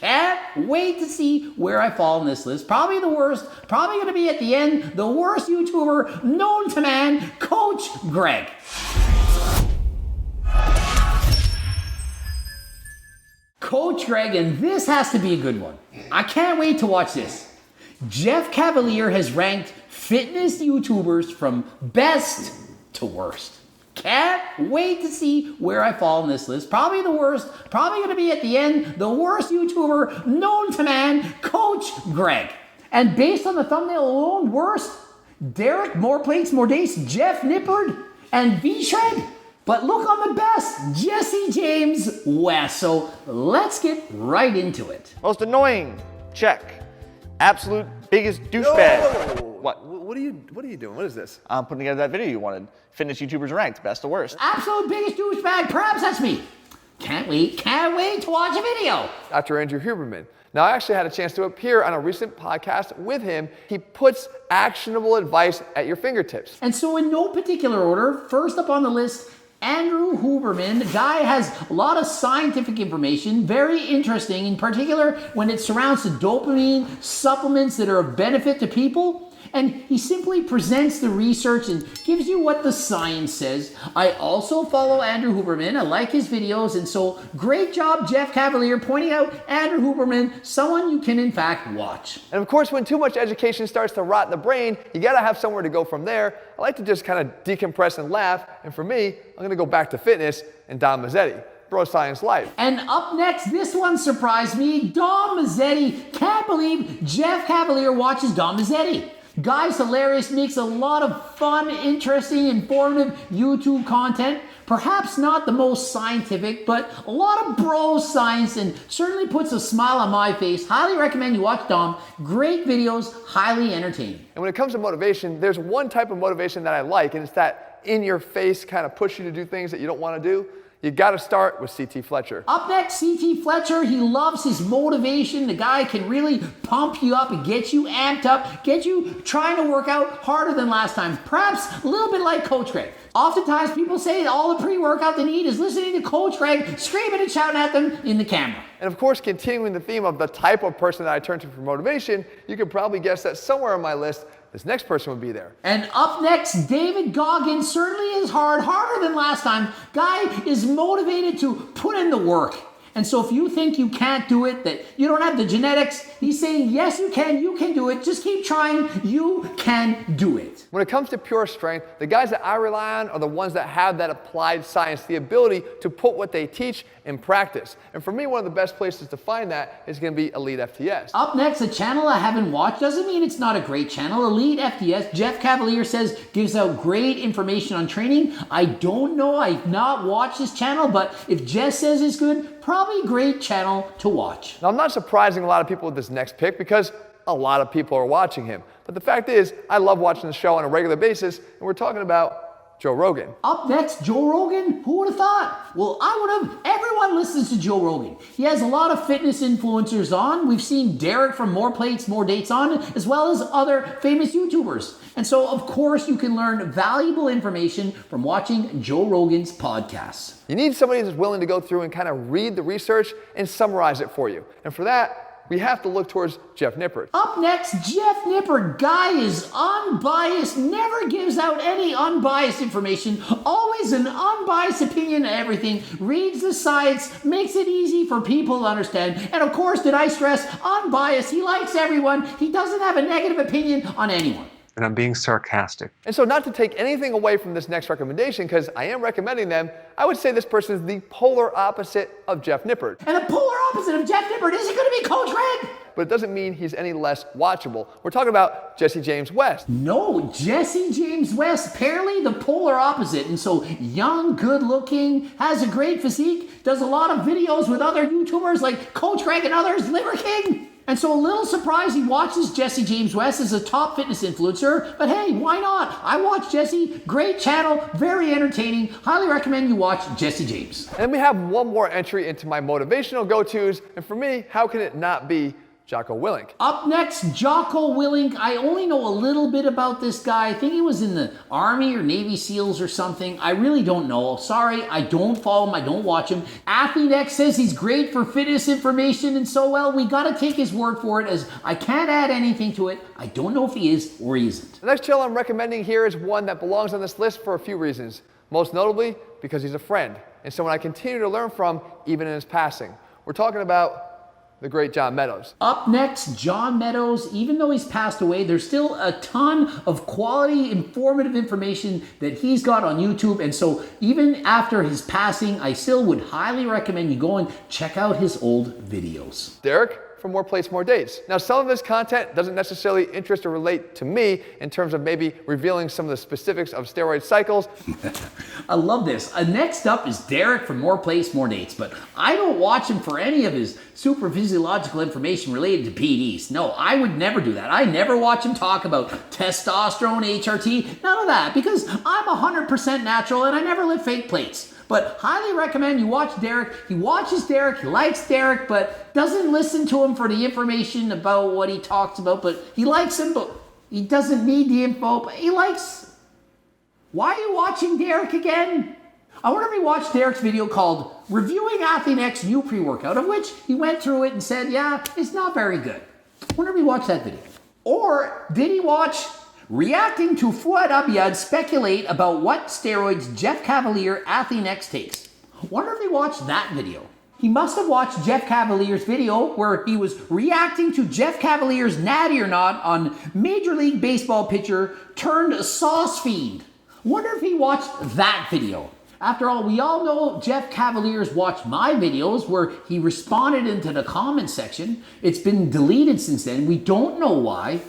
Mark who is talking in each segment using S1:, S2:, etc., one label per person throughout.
S1: Can't wait to see where I fall in this list. Probably the worst, probably going to be at the end, the worst YouTuber known to man, Coach Greg. Coach Greg, and this has to be a good one. I can't wait to watch this. Jeff Cavalier has ranked fitness YouTubers from best to worst. Can't wait to see where I fall in this list. Probably the worst, probably going to be at the end, the worst YouTuber known to man, Coach Greg. And based on the thumbnail alone, worst, Derek, More Plates, More Dates, Jeff Nippert, and V-Shred. But look on the best, Jesse James West. So let's get right into it.
S2: Most annoying, check. Absolute biggest douchebag. What?
S3: What are you doing? What is this?
S2: I'm putting together that video you wanted. Fitness YouTubers ranked, best to worst.
S1: Absolute biggest douchebag, perhaps that's me. Can't wait to watch a video.
S3: Dr. Andrew Huberman. Now, I actually had a chance to appear on a recent podcast with him. He puts actionable advice at your fingertips.
S1: And so in no particular order, first up on the list, Andrew Huberman. The guy has a lot of scientific information, very interesting, in particular when it surrounds the dopamine supplements that are of benefit to people. And he simply presents the research and gives you what the science says. I also follow Andrew Huberman. I like his videos. And so great job, Jeff Cavalier, pointing out Andrew Huberman, someone you can in fact watch.
S3: And of course, when too much education starts to rot in the brain, you gotta have somewhere to go from there. I like to just kind of decompress and laugh. And for me, I'm gonna go back to fitness and Dom Mazzetti. Bro Science Life.
S1: And up next, this one surprised me. Dom Mazzetti. Can't believe Jeff Cavalier watches Dom Mazzetti. Guy's hilarious, makes a lot of fun, interesting, informative YouTube content. Perhaps not the most scientific, but a lot of bro science and certainly puts a smile on my face. Highly recommend you watch Dom. Great videos, highly entertaining.
S3: And when it comes to motivation, there's one type of motivation that I like, and it's that in-your-face kind of push you to do things that you don't want to do. You gotta start with CT Fletcher.
S1: Up next, CT Fletcher. He loves his motivation. The guy can really pump you up and get you amped up, get you trying to work out harder than last time. Perhaps a little bit like Coach Greg. Oftentimes people say all the pre-workout they need is listening to Coach Greg screaming and shouting at them in the camera.
S3: And of course, continuing the theme of the type of person that I turn to for motivation, you can probably guess that somewhere on my list, this next person would be there.
S1: And up next, David Goggins. Certainly is harder than last time. Guy is motivated to put in the work. And so if you think you can't do it, that you don't have the genetics, he's saying, yes, you can do it. Just keep trying, you can do it.
S3: When it comes to pure strength, the guys that I rely on are the ones that have that applied science, the ability to put what they teach in practice. And for me, one of the best places to find that is gonna be Elite FTS.
S1: Up next, a channel I haven't watched. Doesn't mean it's not a great channel. Elite FTS, Jeff Cavalier says, gives out great information on training. I don't know, I've not watched this channel, but if Jeff says it's good, probably a great channel to watch.
S3: Now, I'm not surprising a lot of people with this next pick because a lot of people are watching him. But the fact is, I love watching the show on a regular basis, and we're talking about Joe Rogan.
S1: Up next, Joe Rogan. Who would have thought? Well, I would have. Everyone listens to Joe Rogan. He has a lot of fitness influencers on. We've seen Derek from More Plates, More Dates on, as well as other famous YouTubers. And so, of course, you can learn valuable information from watching Joe Rogan's podcasts.
S3: You need somebody that's willing to go through and kind of read the research and summarize it for you. And for that, we have to look towards Jeff Nippert.
S1: Up next, Jeff Nippert. Guy is unbiased, never gives out any unbiased information, always an unbiased opinion on everything, reads the science, makes it easy for people to understand. And of course, did I stress, unbiased, he likes everyone, he doesn't have a negative opinion on anyone.
S4: And I'm being sarcastic.
S3: And so not to take anything away from this next recommendation, because I am recommending them, I would say this person is the polar opposite of Jeff Nippert.
S1: And the polar opposite of Jeff Nippert, is it going to be Coach Greg?
S3: But it doesn't mean he's any less watchable. We're talking about Jesse James West.
S1: No, Jesse James West, apparently the polar opposite. And so young, good looking, has a great physique, does a lot of videos with other YouTubers like Coach Greg and others, Liver King. And so a little surprised he watches Jesse James West as a top fitness influencer, but hey, why not? I watch Jesse, great channel, very entertaining. Highly recommend you watch Jesse James.
S3: And we have one more entry into my motivational go-tos, and for me, how can it not be Jocko Willink.
S1: Up next, Jocko Willink. I only know a little bit about this guy. I think he was in the Army or Navy SEALs or something. I really don't know. Sorry, I don't follow him. I don't watch him. Athlean-X says he's great for fitness information, and so, well, we got to take his word for it, as I can't add anything to it. I don't know if he is or he isn't.
S3: The next channel I'm recommending here is one that belongs on this list for a few reasons. Most notably, because he's a friend and someone I continue to learn from even in his passing. We're talking about the great John Meadows.
S1: Up next, John Meadows. Even though he's passed away, there's still a ton of quality, informative information that he's got on YouTube. And so even after his passing, I still would highly recommend you go and check out his old videos.
S3: Derek, for More Plates, More Dates. Now, some of this content doesn't necessarily interest or relate to me in terms of maybe revealing some of the specifics of steroid cycles.
S1: I love this. Next up is Derek from More Plates, More Dates, but I don't watch him for any of his super physiological information related to PEDs. No, I would never do that. I never watch him talk about testosterone, HRT, none of that, because I'm 100% natural and I never lift fake plates. But highly recommend you watch Derek. He watches Derek, he likes Derek, but doesn't listen to him for the information about what he talks about. But he likes him, but he doesn't need the info, but he likes. Why are you watching Derek again? I wonder if he watched Derek's video called Reviewing Athlean-X New Pre-Workout, of which he went through it and said, yeah, it's not very good. I wonder if he watched that video. Or did he watch Reacting to Fouad Abiad speculate about what steroids Jeff Cavalier Athlean-X takes? Wonder if he watched that video. He must have watched Jeff Cavalier's video where he was reacting to Jeff Cavalier's natty or not on Major League Baseball pitcher turned sauce fiend. Wonder if he watched that video. After all, we all know Jeff Cavalier's watched my videos where he responded into the comments section. It's been deleted since then. We don't know why.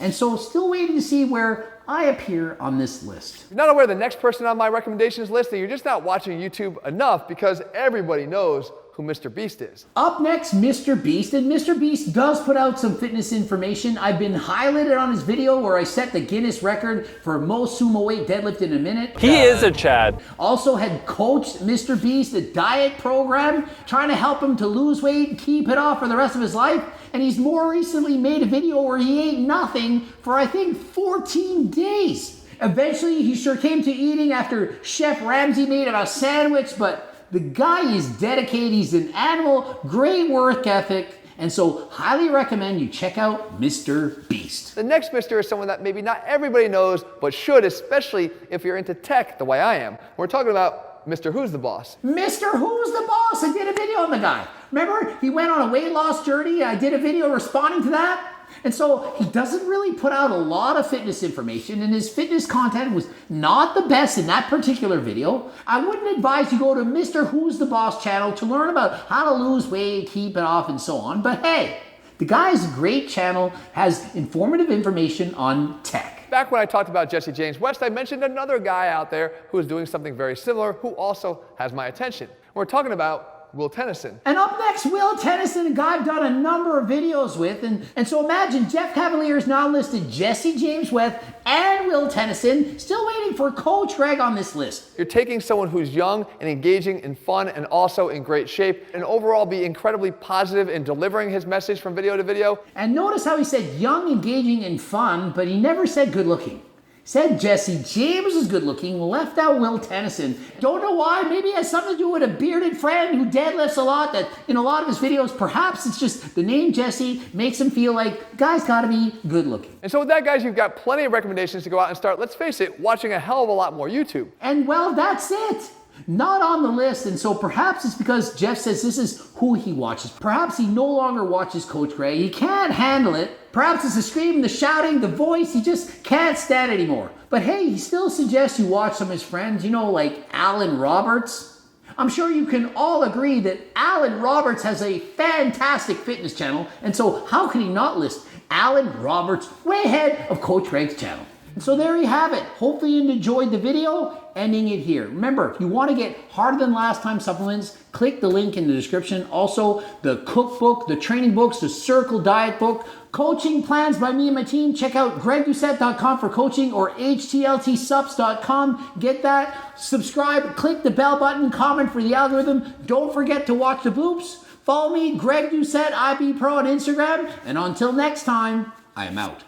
S1: And so still waiting to see where I appear on this list.
S3: You're not aware of the next person on my recommendations list, and you're just not watching YouTube enough because everybody knows who Mr. Beast is.
S1: Up next, Mr. Beast, and Mr. Beast does put out some fitness information. I've been highlighted on his video where I set the Guinness record for most sumo weight deadlift in a minute.
S4: He is a Chad.
S1: Also had coached Mr. Beast a diet program, trying to help him to lose weight and keep it off for the rest of his life. And he's more recently made a video where he ate nothing for, I think, 14 days. Eventually, he sure came to eating after Chef Ramsay made him a sandwich, but the guy is dedicated. He's an animal, great work ethic, and so highly recommend you check out Mr. Beast.
S3: The next Mr. is someone that maybe not everybody knows, but should, especially if you're into tech the way I am. We're talking about Mr. Who's the Boss.
S1: Mr. Who's the Boss? I did a video on the guy. Remember, he went on a weight loss journey. I did a video responding to that. And so he doesn't really put out a lot of fitness information, and his fitness content was not the best in that particular video. I wouldn't advise you go to Mr. Who's the Boss channel to learn about how to lose weight, keep it off, and so on. But hey, the guy's a great channel, has informative information on tech.
S3: Back when I talked about Jesse James West, I mentioned another guy out there who is doing something very similar, who also has my attention. We're talking about Will Tennyson.
S1: And up next, Will Tennyson, a guy I've done a number of videos with. And so imagine Jeff Cavalier's now listed Jesse James West and Will Tennyson, still waiting for Coach Greg on this list.
S3: You're taking someone who's young and engaging and fun and also in great shape and overall be incredibly positive in delivering his message from video to video.
S1: And notice how he said young, engaging, and fun, but he never said good looking. Said Jesse James is good looking, left out Will Tennyson. Don't know why, maybe it has something to do with a bearded friend who deadlifts a lot, that in a lot of his videos, perhaps it's just the name Jesse makes him feel like guy's gotta be good looking.
S3: And so with that, guys, you've got plenty of recommendations to go out and start, let's face it, watching a hell of a lot more YouTube.
S1: And well, that's it. Not on the list, and so perhaps it's because Jeff says this is who he watches. Perhaps he no longer watches Coach Gray. He can't handle it. Perhaps it's the screaming, the shouting, the voice. He just can't stand it anymore. But hey, he still suggests you watch some of his friends, you know, like Alan Roberts. I'm sure you can all agree that Alan Roberts has a fantastic fitness channel, and so how can he not list Alan Roberts way ahead of Coach Greg's channel? And so there you have it. Hopefully you enjoyed the video. Ending it here. Remember, if you want to get harder than last time supplements, click the link in the description. Also, the cookbook, the training books, the Circle Diet book, coaching plans by me and my team. Check out gregdoucette.com for coaching or htltsups.com. Get that. Subscribe, click the bell button, comment for the algorithm. Don't forget to watch the bloops. Follow me, Greg Doucette, IB Pro on Instagram. And until next time, I am out.